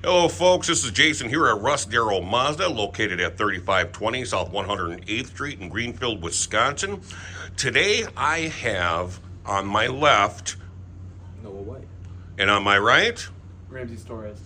Hello, folks. This is Jason here at Russ Darrow Mazda, located at 3520 South 108th Street in Greenfield, Wisconsin. Today, I have on my left Noah White. and on my right, Ramsey Torres.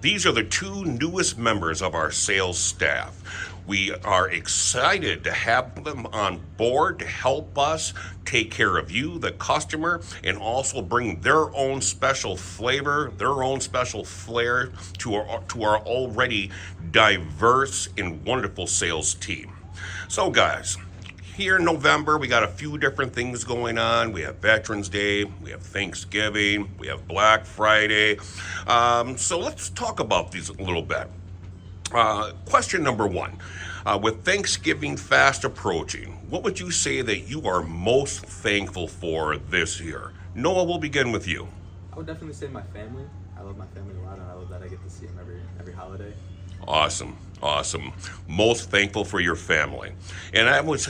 these are the two newest members of our sales staff. We are excited to have them on board to help us take care of you, the customer, and also bring their own special flavor, their own special flair to our already diverse and wonderful sales team. So, guys, here in November, we got a few different things going on. We have Veterans Day, we have Thanksgiving, we have Black Friday. So let's talk about these a little bit. Question number one. With Thanksgiving fast approaching, what would you say that you are most thankful for this year? Noah, we'll begin with you. I would definitely say my family. I love my family a lot, and I love that I get to see them every holiday. Awesome. Most thankful for your family. And I would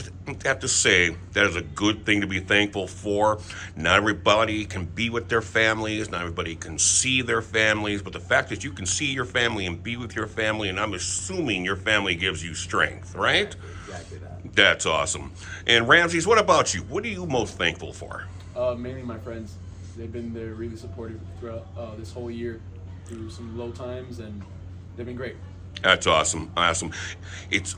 have to say that is a good thing to be thankful for. Not everybody can be with their families, not everybody can see their families, but the fact that you can see your family and be with your family, and I'm assuming your family gives you strength, right? Exactly that. That's awesome. And Ramses, what about you? What are you most thankful for? Mainly my friends. They've been there really supportive throughout this whole year through some low times, and they've been great. That's awesome. It's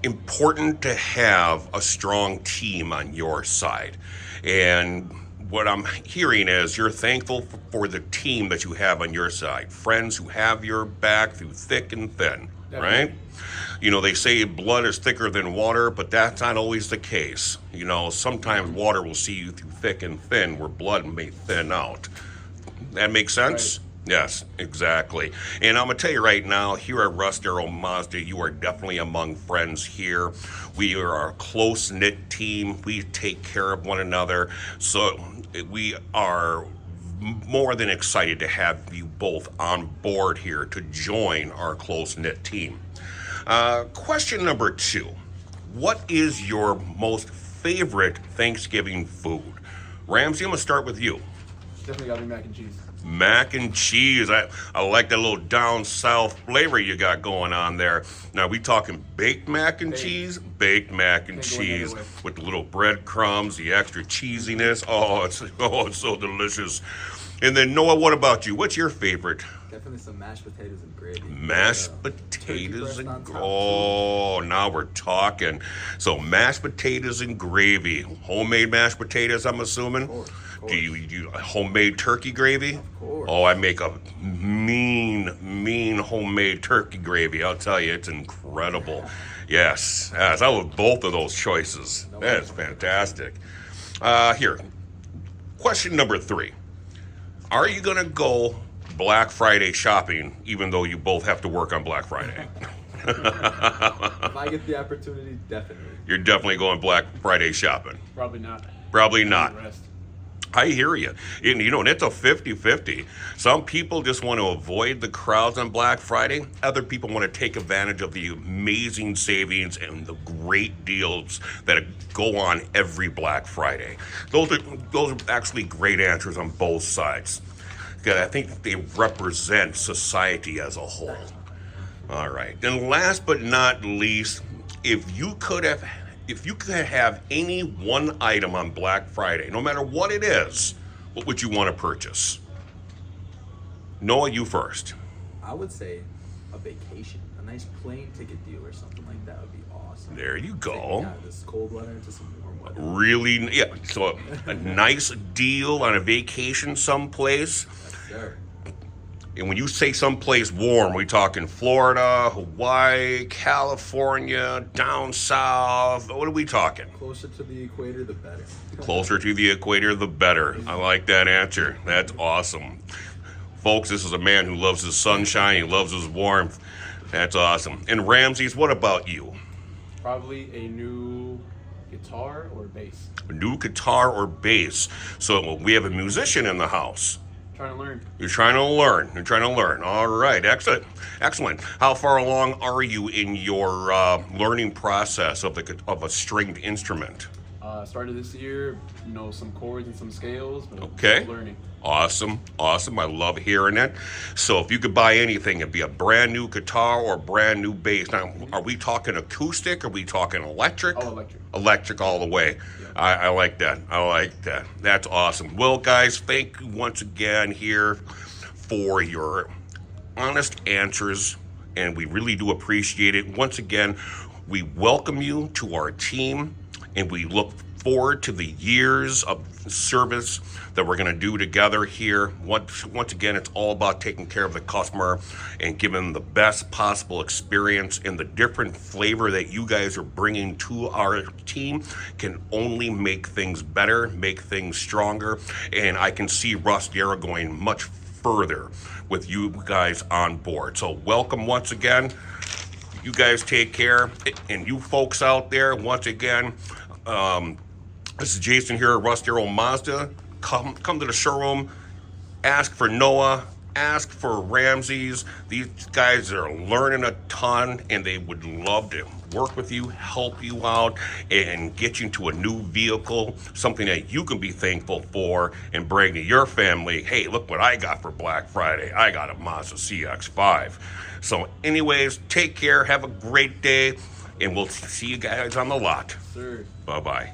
important to have a strong team on your side. And what I'm hearing is you're thankful for the team that you have on your side. Friends who have your back through thick and thin, right? You know, they say blood is thicker than water, but that's not always the case. You know, sometimes water will see you through thick and thin where blood may thin out. That makes sense? Right. Yes, exactly. And I'm going to tell you right now, here at Russ Darrow Mazda, you are definitely among friends here. We are a close-knit team. We take care of one another. So we are more than excited to have you both on board here to join our close-knit team. Question number two. What is your most favorite Thanksgiving food? Ramsey, I'm going to start with you. Definitely got to be mac and cheese. Mac and cheese. I like that little down south flavor you got going on there. Now, we talking baked mac and cheese? Baked mac and Can't go cheese another way. with the little breadcrumbs, the extra cheesiness. It's so delicious. And then, Noah, what about you? What's your favorite? Definitely some mashed potatoes and gravy. Mashed Turkey potatoes breast and on top, now we're talking. So mashed potatoes and gravy, homemade mashed potatoes, I'm assuming. Of course. Do you homemade turkey gravy? Of course. Oh, I make a mean homemade turkey gravy. I'll tell you, it's incredible. Yes, I love both of those choices. That is fantastic. Here, question number three. Are you gonna go Black Friday shopping, even though you both have to work on Black Friday? If I get the opportunity, definitely. You're definitely going Black Friday shopping. Probably not. Probably not. Rest. I hear you. And, and it's a 50-50. Some people just want to avoid the crowds on Black Friday. Other people want to take advantage of the amazing savings and the great deals that go on every Black Friday. Those are actually great answers on both sides. Because I think they represent society as a whole. All right. And last but not least, if you could have any one item on Black Friday, no matter what it is, what would you want to purchase? Noah, you first. I would say a vacation, a nice plane ticket deal or something like that would be awesome. There you Take me go. out of this cold weather into some warm weather. Really, yeah. So a nice deal on a vacation someplace. Yes, sir. And when you say someplace warm, we talking Florida, Hawaii, California, down south. What are we talking? Closer to the equator, the better. Closer to the equator, the better. I like that answer. That's awesome. Folks, this is a man who loves his sunshine. He loves his warmth. That's awesome. And Ramses, what about you? Probably a new guitar or bass. A new guitar or bass. So we have a musician in the house. Trying to learn. You're trying to learn. All right, excellent. How far along are you in your learning process of a stringed instrument? Started this year, some chords and some scales, but Okay. still learning. Awesome. I love hearing it. So if you could buy anything, it'd be a brand new guitar or a brand new bass. Now, are we talking acoustic? Are we talking electric? Oh, electric. Electric all the way. Yeah. I like that. That's awesome. Well, guys, thank you once again here for your honest answers, and we really do appreciate it. Once again, we welcome you to our team, and we look forward to the years of service that we're going to do together here. Once again, it's all about taking care of the customer and giving them the best possible experience, and the different flavor that you guys are bringing to our team can only make things better, make things stronger, and I can see Russ Darrow going much further with you guys on board. So welcome once again. You guys take care, and you folks out there, once again, this is Jason here at Russ Darrow Mazda. Come to the showroom, ask for Noah, ask for Ramses. These guys are learning a ton, and they would love to work with you, help you out, and get you into a new vehicle, something that you can be thankful for, and bring to your family. Hey, look what I got for Black Friday. I got a Mazda CX-5. So anyways, take care, have a great day, and we'll see you guys on the lot. Sir. Bye-bye.